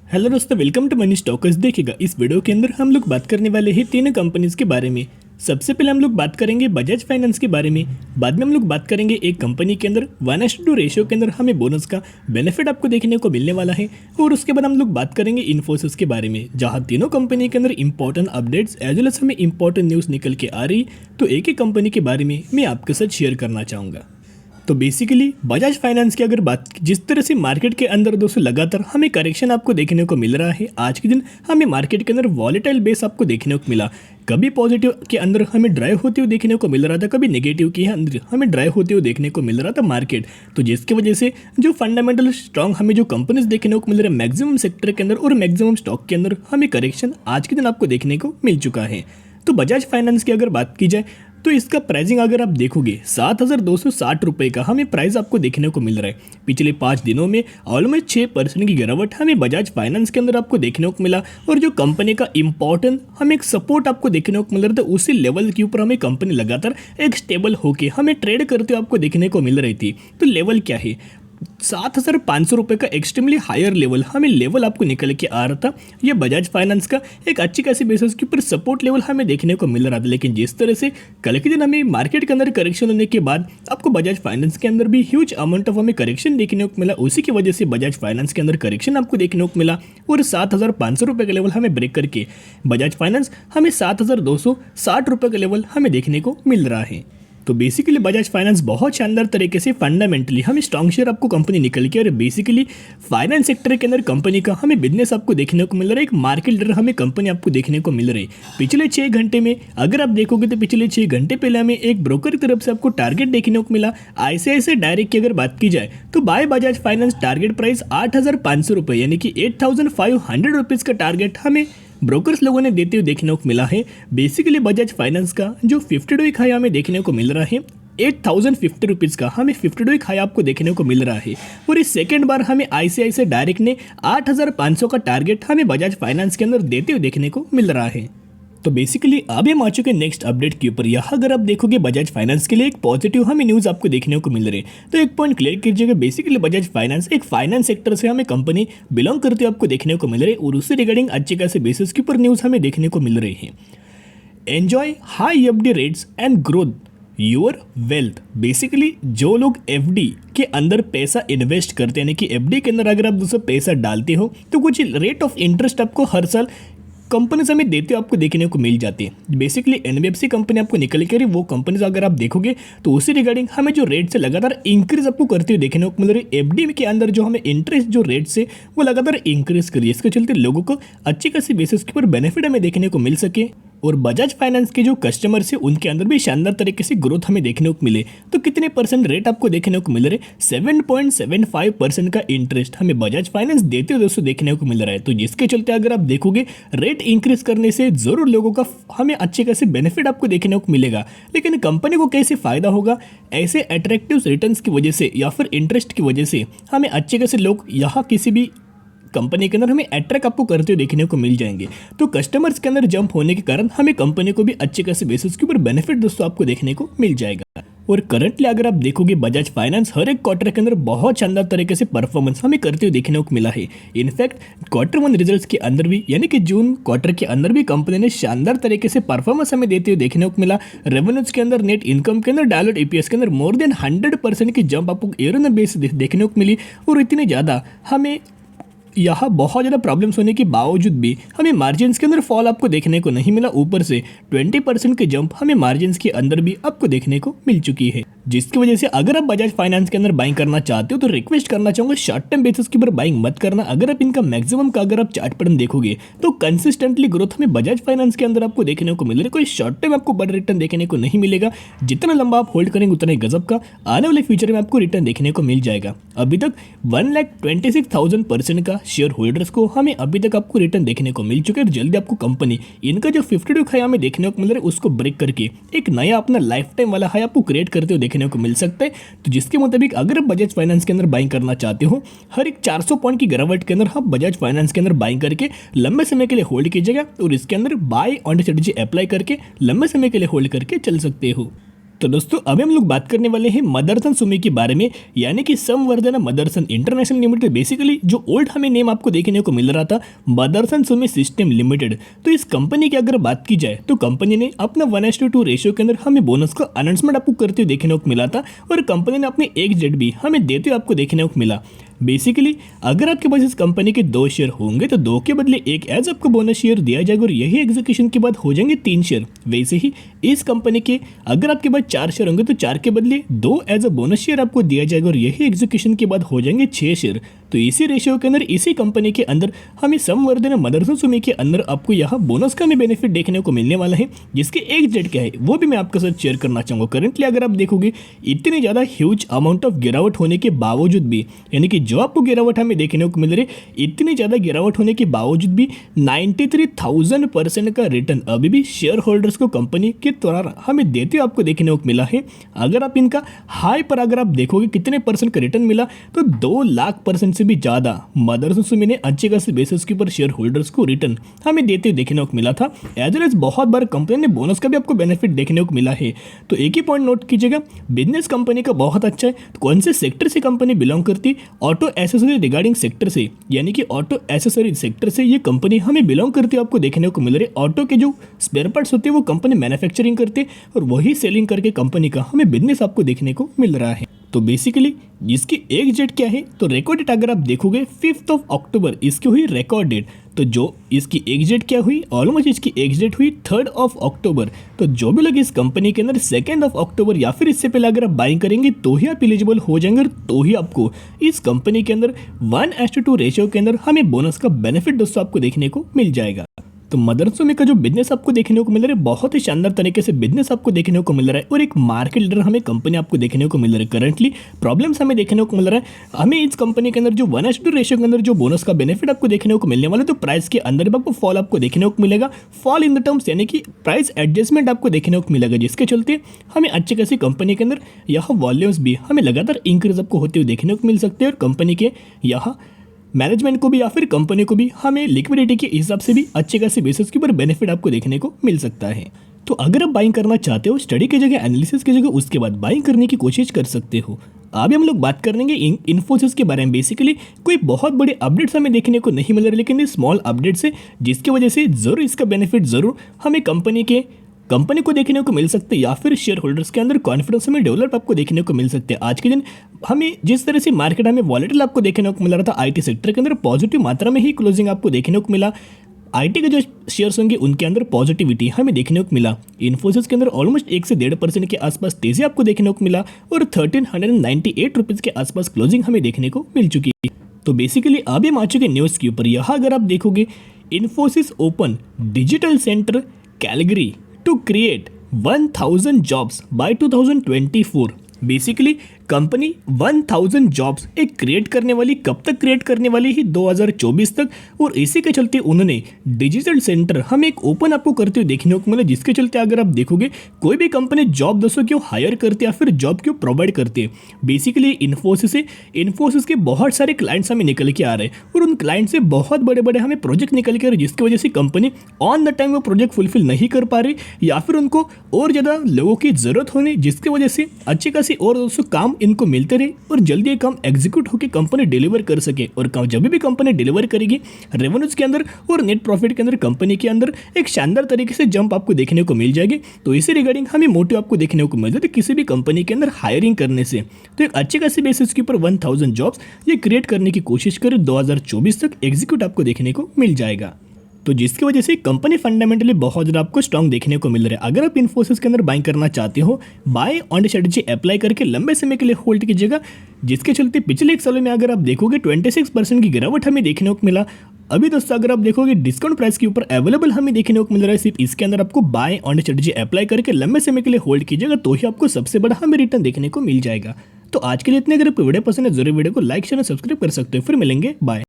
Hello दोस्तों, welcome to money stalkers. देखिएगा, इस वीडियो के अंदर हम लोग बात करने वाले हैं तीन कंपनीज के बारे में। सबसे पहले हम लोग बात करेंगे बजाज फाइनेंस के बारे में। बाद में हम लोग बात करेंगे एक कंपनी के अंदर 1:2 रेशियो के अंदर हमें बोनस का बेनिफिट आपको देखने को मिलने वाला है। और उसके बाद हम लोग बात करेंगे इन्फोसिस के बारे में, जहां तीनों कंपनी के अंदर important updates as well as हमें इंपॉर्टेंट न्यूज़ निकल के आ रही। तो एक ही कंपनी के बारे में मैं आपके साथ शेयर करना चाहूँगा। तो बेसिकली बजाज फाइनेंस की अगर बात, जिस तरह से मार्केट के अंदर दोस्तों लगातार हमें करेक्शन आपको देखने को मिल रहा है। आज के दिन हमें मार्केट के अंदर वॉलेटाइल बेस आपको देखने को मिला। कभी पॉजिटिव के अंदर हमें ड्राइव होते हुए देखने को मिल रहा था, कभी नेगेटिव के अंदर हमें ड्राइव होते हुए देखने को मिल रहा था मार्केट। तो जिसकी वजह से जो फंडामेंटल स्ट्रॉन्ग हमें जो कंपनीज देखने को मिल रहे हैं मैक्सिमम सेक्टर के अंदर और मैक्सिमम स्टॉक के अंदर हमें करेक्शन आज के दिन आपको देखने को मिल चुका है। तो बजाज फाइनेंस की अगर बात की जाए तो इसका प्राइसिंग अगर आप देखोगे 7,260 रुपये का हमें प्राइस आपको देखने को मिल रहा है। पिछले 5 दिनों में ऑलमोस्ट 6% की गिरावट हमें बजाज फाइनेंस के अंदर आपको देखने को मिला। और जो कंपनी का इंपॉर्टेंट हमें एक सपोर्ट आपको देखने को मिल रहा था, उसी लेवल के ऊपर हमें कंपनी लगातार एक स्टेबल होके हमें ट्रेड करते हुए आपको देखने को मिल रही थी। तो लेवल क्या है, 7,500 रुपये का एक्सट्रीमली हायर लेवल हमें लेवल आपको निकल के आ रहा था। ये बजाज फाइनेंस का एक अच्छी खासी बेसिस के ऊपर सपोर्ट लेवल हमें देखने को मिल रहा था। लेकिन जिस तरह से कल के दिन हमें मार्केट के अंदर करेक्शन होने के बाद आपको बजाज फाइनेंस के अंदर भी ह्यूज अमाउंट ऑफ हमें करेक्शन देखने को मिला। उसी की वजह से बजाज फाइनेंस के अंदर करेक्शन आपको देखने को मिला और 7,500 रुपये का लेवल हमें ब्रेक करके बजाज फाइनेंस हमें 7,260 रुपये का लेवल हमें देखने को मिल रहा है। तो बेसिकली बजाज फाइनेंस बहुत शानदार तरीके से फंडामेंटली हमें स्ट्रॉन्ग शेयर आपको कंपनी निकल के और बेसिकली फाइनेंस सेक्टर के अंदर कंपनी का हमें बिजनेस आपको देखने को मिल रहा है। एक मार्केट लीडर हमें कंपनी आपको देखने को मिल रही है। पिछले 6 घंटे में अगर आप देखोगे तो पिछले 6 घंटे पहले हमें एक ब्रोकर की तरफ से आपको टारगेट देखने को मिला। ICICI डायरेक्ट की अगर बात की जाए तो buy Bajaj Finance target price 8,500 रुपये यानी कि 8,500 रुपीज़ का टारगेट हमें ब्रोकर्स लोगों ने देते हुए देखने को मिला है। बेसिकली बजाज फाइनेंस का जो 50 वीक हाई हमें देखने को मिल रहा है 8,050 रुपीज़ का हमें 50 वीक हाई आपको देखने को मिल रहा है। और इस सेकेंड बार हमें ICICI डायरेक्ट ने 8,500 का टारगेट हमें बजाज फाइनेंस के अंदर देते हुए देखने को मिल रहा है। तो बेसिकली अभी हम आ चुके हैं नेक्स्ट अपडेट के ऊपर। यहाँ अगर आप देखोगे बजाज फाइनेंस के लिए एक पॉजिटिव हमें न्यूज़ आपको देखने को मिल रही है। तो एक पॉइंट क्लियर कीजिएगा, बेसिकली बजाज फाइनेंस एक फाइनेंस सेक्टर से हमें कंपनी बिलोंग करते हुए आपको देखने को मिल रही है और उससे रिगार्डिंग अच्छे खासे बेसिस के ऊपर न्यूज़ हमें देखने को मिल रही है। Enjoy high FD rates and growth your wealth. Basically जो लोग FD के अंदर पैसा इन्वेस्ट करते हैं, यानी कि FD के अंदर अगर आप दूसरा पैसा डालते हो तो कुछ रेट ऑफ इंटरेस्ट आपको हर साल कंपनी से हमें देते आपको देखने को मिल जाती है। बेसिकली NBFC कंपनी आपको निकल के वो कंपनीज अगर आप देखोगे तो उसी रिगार्डिंग हमें जो रेट से लगातार इंक्रीज आपको करते हुए देखने को मिल रही है। FD के अंदर जो हमें इंटरेस्ट जो रेट से वो लगातार इंक्रीज करिए, इसके चलते लोगों को अच्छी खासी बेसिस के ऊपर बेनिफिट हमें देखने को मिल सके। और बजाज फाइनेंस के जो कस्टमर्स है उनके अंदर भी शानदार तरीके से ग्रोथ हमें देखने को मिले। तो कितने परसेंट रेट आपको देखने को मिल रहे, 7.75% का इंटरेस्ट हमें बजाज फाइनेंस देते हुए दोस्तों देखने को मिल रहा है। तो जिसके चलते अगर आप देखोगे रेट इंक्रीज करने से जरूर लोगों का हमें अच्छे खासे बेनिफिट आपको देखने को मिलेगा। लेकिन कंपनी को कैसे फायदा होगा, ऐसे अट्रैक्टिव रिटर्न्स की वजह से या फिर इंटरेस्ट की वजह से हमें अच्छे खासे लोग यहाँ किसी भी कंपनी के अंदर हमें अट्रैक्ट आपको करते हुए देखने को मिल जाएंगे। तो कस्टमर्स के अंदर जंप होने के कारण हमें कंपनी को भी अच्छे खासे बेसिस के ऊपर बेनिफिट दोस्तों आपको देखने को मिल जाएगा। और करंटली अगर आप देखोगे बजाज फाइनेंस हर एक क्वार्टर के अंदर बहुत शानदार तरीके से परफॉर्मेंस हमें करते हुए देखने को मिला है। इनफैक्ट Q1 रिजल्ट्स के अंदर भी यानी कि जून क्वार्टर के अंदर भी कंपनी ने शानदार तरीके से परफॉर्मेंस हमें देते हुए देखने को मिला। रेवेन्यूज के अंदर, नेट इनकम के अंदर, डायलूट EPS के अंदर मोर देन 100% की जंप आपको ईयर ऑन बेस देखने को मिली। और इतनी ज़्यादा हमें यहाँ बहुत ज़्यादा प्रॉब्लम्स होने के बावजूद भी हमें मार्जिन्स के अंदर फॉल आपको देखने को नहीं मिला। ऊपर से 20% की जंप हमें मार्जिन्स के अंदर भी आपको देखने को मिल चुकी है। जिसकी वजह से अगर आप बजाज फाइनेंस के अंदर बाइंग करना चाहते हो तो रिक्वेस्ट करना चाहूँगा शॉर्ट टर्म बेसिस के ऊपर बाइंग मत करना। अगर आप इनका मैक्सिमम का अगर आप चार्ट पैटर्न देखोगे तो कंसिस्टेंटली ग्रोथ हमें बजाज फाइनेंस के अंदर आपको देखने को मिल रहा है। कोई शॉर्ट टर्म आपको बड़ा रिटर्न देखने को नहीं मिलेगा। जितना लंबा आप होल्ड करेंगे उतना ही गजब का आने वाले फ्यूचर में आपको रिटर्न देखने को मिल जाएगा। अभी तक 1,26,000% का शेयर होल्डर्स को हमें अभी तक आपको रिटर्न देखने को मिल चुका है। और जल्दी आपको कंपनी इनका जो 50 वीक हाई हमें देखने को मिल रहा है उसको ब्रेक करके एक नया अपना लाइफ टाइम वाला हाई आपको क्रिएट करते हुए देखने को मिल सकता है। तो जिसके मुताबिक अगर आप बजाज फाइनेंस के अंदर बाइंग करना चाहते हो हर एक 400 पॉइंट की गिरावट के अंदर आप बजाज फाइनेंस के अंदर बाइंग करके लंबे समय के लिए होल्ड कीजिएगा और इसके अंदर बाय ऑन स्ट्रेटजी अप्लाई करके लंबे समय के लिए होल्ड करके चल सकते हो। तो दोस्तों अभी हम लोग बात करने वाले हैं मदरसन सुमी के बारे में, यानी कि संवर्धना मदरसन इंटरनेशनल लिमिटेड। बेसिकली जो ओल्ड हमें नेम आपको देखने को मिल रहा था मदरसन सुमी सिस्टम लिमिटेड, तो इस कंपनी की अगर बात की जाए तो कंपनी ने अपना 1:2 रेशियो के अंदर हमें बोनस का अनाउंसमेंट आपको करते हुए देखने को मिला था, और कंपनी ने अपने एग्जिट भी हमें देते हुए आपको देखने को मिला। बेसिकली अगर आपके पास इस कंपनी के 2 शेयर होंगे तो 2 के बदले 1 एज आपको बोनस शेयर दिया जाएगा, और यही एग्जीक्यूशन के बाद हो जाएंगे 3 शेयर। वैसे ही इस कंपनी के अगर आपके पास 4 शेयर होंगे तो 4 के बदले 2 एज अ बोनस शेयर आपको दिया जाएगा, और यही एग्जीक्यूशन के बाद हो जाएंगे 6 शेयर। तो इसी रेशियो के अंदर इसी कंपनी के अंदर हमें संवर्धना मदरसन सुमी के अंदर आपको यहाँ बोनस का भी बेनिफिट देखने को मिलने वाला है, जिसके एक डेट क्या है वो भी मैं आपके साथ शेयर करना चाहूँगा। करंटली अगर आप देखोगे इतनी ज़्यादा ह्यूज अमाउंट ऑफ गिरावट होने के बावजूद भी, यानी कि जो आपको गिरावट हमें देखने को मिल रही है, इतनी ज़्यादा गिरावट होने के बावजूद भी 93,000% का रिटर्न अभी भी शेयर होल्डर्स को कंपनी के द्वारा हमें देते हुए आपको देखने को मिला है। अगर आप इनका हाई पर अगर आप देखोगे कितने परसेंट का रिटर्न मिला, तो 2 लाख परसेंट से भी ज़्यादा मदरसन सुमी ने अच्छे खासे बेसिस के ऊपर शेयर होल्डर्स को रिटर्न हमें देते हुए देखने को मिला था। एज वेल एज बहुत बार कंपनी ने बोनस का भी आपको बेनिफिट देखने को मिला है। तो एक ही पॉइंट नोट कीजिएगा, बिजनेस कंपनी का बहुत अच्छा है। तो कौन से सेक्टर से कंपनी बिलोंग करती? ऑटो एसेसरी रिगार्डिंग सेक्टर से, यानी कि ऑटो एसेसरी सेक्टर से ये कंपनी हमें बिलोंग करती है आपको देखने को मिल रही है। ऑटो के जो स्पेयर पार्ट्स होते हैं वो कंपनी मैन्युफैक्चरिंग करते हैं, और वही सेलिंग करके कंपनी का हमें बिजनेस आपको देखने को मिल रहा है। तो बेसिकली इसकी एक डेट क्या है, तो रिकॉर्ड डेट अगर आप देखोगे 5 अक्टूबर इसकी हुई रिकॉर्ड डेट। तो जो इसकी एग्जिट क्या हुई, ऑलमोस्ट इसकी एग्जिट हुई 3 अक्टूबर। तो जो भी लोग इस कंपनी के अंदर 2 अक्टूबर या फिर इससे पहले अगर आप बाइंग करेंगे तो ही आप एलिजिबल हो जाएंगे, और तो ही आपको इस कंपनी के अंदर 1:2 रेशियो के अंदर हमें बोनस का बेनिफिट दोस्तों आपको देखने को मिल जाएगा। तो मदरसन सुमी का जो बिजनेस आपको देखने को मिल रहा है, बहुत ही शानदार तरीके से बिजनेस आपको देखने को मिल रहा है, और एक मार्केट लीडर हमें कंपनी आपको देखने को मिल रहा है। करंटली प्रॉब्लम्स हमें देखने को मिल रहा है, हमें इस कंपनी के अंदर जो 1:2 रेशियो के अंदर जो बोनस का बेनिफिट आपको देखने को मिलने वाला है, तो प्राइस के अंदर भी आपको फॉल आपको देखने को मिलेगा। फॉल इन द टर्म्स यानी कि प्राइस एडजस्टमेंट आपको देखने को मिलेगा, जिसके चलते हमें अच्छी खासी कंपनी के अंदर यहाँ वॉल्यूम्स भी हमें लगातार इंक्रीज आपको होते हुए देखने को मिल सकते हैं, और कंपनी के यहाँ मैनेजमेंट को भी या फिर कंपनी को भी हमें लिक्विडिटी के हिसाब से भी अच्छे खासे बेसिस के ऊपर बेनिफिट आपको देखने को मिल सकता है। तो अगर आप बाइंग करना चाहते हो स्टडी की जगह, एनालिसिस की जगह, उसके बाद बाइंग करने की कोशिश कर सकते हो। अभी हम लोग बात करेंगे इन्फोसिस के बारे में। बेसिकली कोई बहुत बड़े अपडेट्स हमें देखने को नहीं मिल रहे, लेकिन ये स्मॉल अपडेट्स है, जिसकी वजह से ज़रूर इसका बेनिफिट ज़रूर हमें कंपनी को देखने को मिल सकते हैं, या फिर शेयर होल्डर्स के अंदर कॉन्फिडेंस हमें डेवलप आपको देखने को मिल सकते हैं। आज के दिन हमें जिस तरह से मार्केट हमें वॉलेटिल आपको देखने को मिल रहा था, आईटी सेक्टर के अंदर पॉजिटिव मात्रा में ही क्लोजिंग आपको देखने को मिला। आईटी के जो शेयर्स होंगे उनके अंदर पॉजिटिविटी हमें देखने को मिला। इन्फोसिस के अंदर ऑलमोस्ट 1 से 1.5% के आसपास तेजी आपको देखने को मिला, और 1398 रुपीज़ के आसपास क्लोजिंग हमें देखने को मिल चुकी है। तो बेसिकली अभी हम आ चुके न्यूज़ के ऊपर। यहाँ अगर आप देखोगे, Infosys open digital centre Calgary to create 1,000 jobs by 2024। Basically company 1,000 jobs एक क्रिएट करने वाली, कब तक क्रिएट करने वाली है? 2024 तक। और इसी के चलते उन्होंने डिजिटल सेंटर हमें एक ओपन आपको करते हुए देखने को मिला, जिसके चलते अगर आप देखोगे कोई भी कंपनी जॉब दोस्तों क्यों हायर करती है या फिर जॉब क्यों प्रोवाइड करती है। बेसिकली इन्फोसिस के बहुत सारे क्लाइंट्स हमें निकल के आ रहे हैं, और उन क्लाइंट से बहुत बड़े बड़े हमें प्रोजेक्ट निकल के आ रहे हैं, जिसकी वजह से कंपनी ऑन द टाइम वो प्रोजेक्ट फुलफिल नहीं कर पा रही, या फिर उनको और ज़्यादा लोगों की ज़रूरत होने, जिसकी वजह से अच्छी खासी और दोस्तों काम इनको मिलते रहे, और जल्दी ये काम एग्जीक्यूट होकर कंपनी डिलीवर कर सके। और जब भी कंपनी डिलीवर करेगी, रेवेन्यूज के अंदर और नेट प्रॉफिट के अंदर कंपनी के अंदर एक शानदार तरीके से जंप आपको देखने को मिल जाएगी। तो इसी रिगार्डिंग हमें मोटिव आपको देखने को मिल जाता है किसी भी कंपनी के अंदर हायरिंग करने से। तो एक अच्छे खासी बेसिस के ऊपर 1,000 जॉब्स ये क्रिएट करने की कोशिश करें, 2024 तक एग्जीक्यूट आपको देखने को मिल जाएगा। तो जिसकी वजह से कंपनी फंडामेंटली बहुत ज़्यादा आपको स्ट्रॉन्ग देखने को मिल रहा है। अगर आप इन्फोसिस के अंदर बाइंग करना चाहते हो, बाय ऑन स्ट्रेटजी अप्लाई करके लंबे समय के लिए होल्ड कीजिएगा, जिसके चलते पिछले 1 सालों में अगर आप देखोगे 26% की गिरावट हमें देखने को मिला। अभी दोस्तों अगर आप देखोगे डिस्काउंट प्राइस के ऊपर अवेलेबल हमें देखने को मिल रहा है। सिर्फ इसके अंदर आपको बाय ऑन स्ट्रेटजी अप्लाई करके लंबे समय के लिए होल्ड कीजिएगा, तो ही आपको सबसे बड़ा हमें रिटर्न देखने को मिल जाएगा। तो आज के लिए इतने, अगर आपको वीडियो पसंद है जरूर वीडियो को लाइक शेयर और सब्सक्राइब कर सकते हो। फिर मिलेंगे, बाय।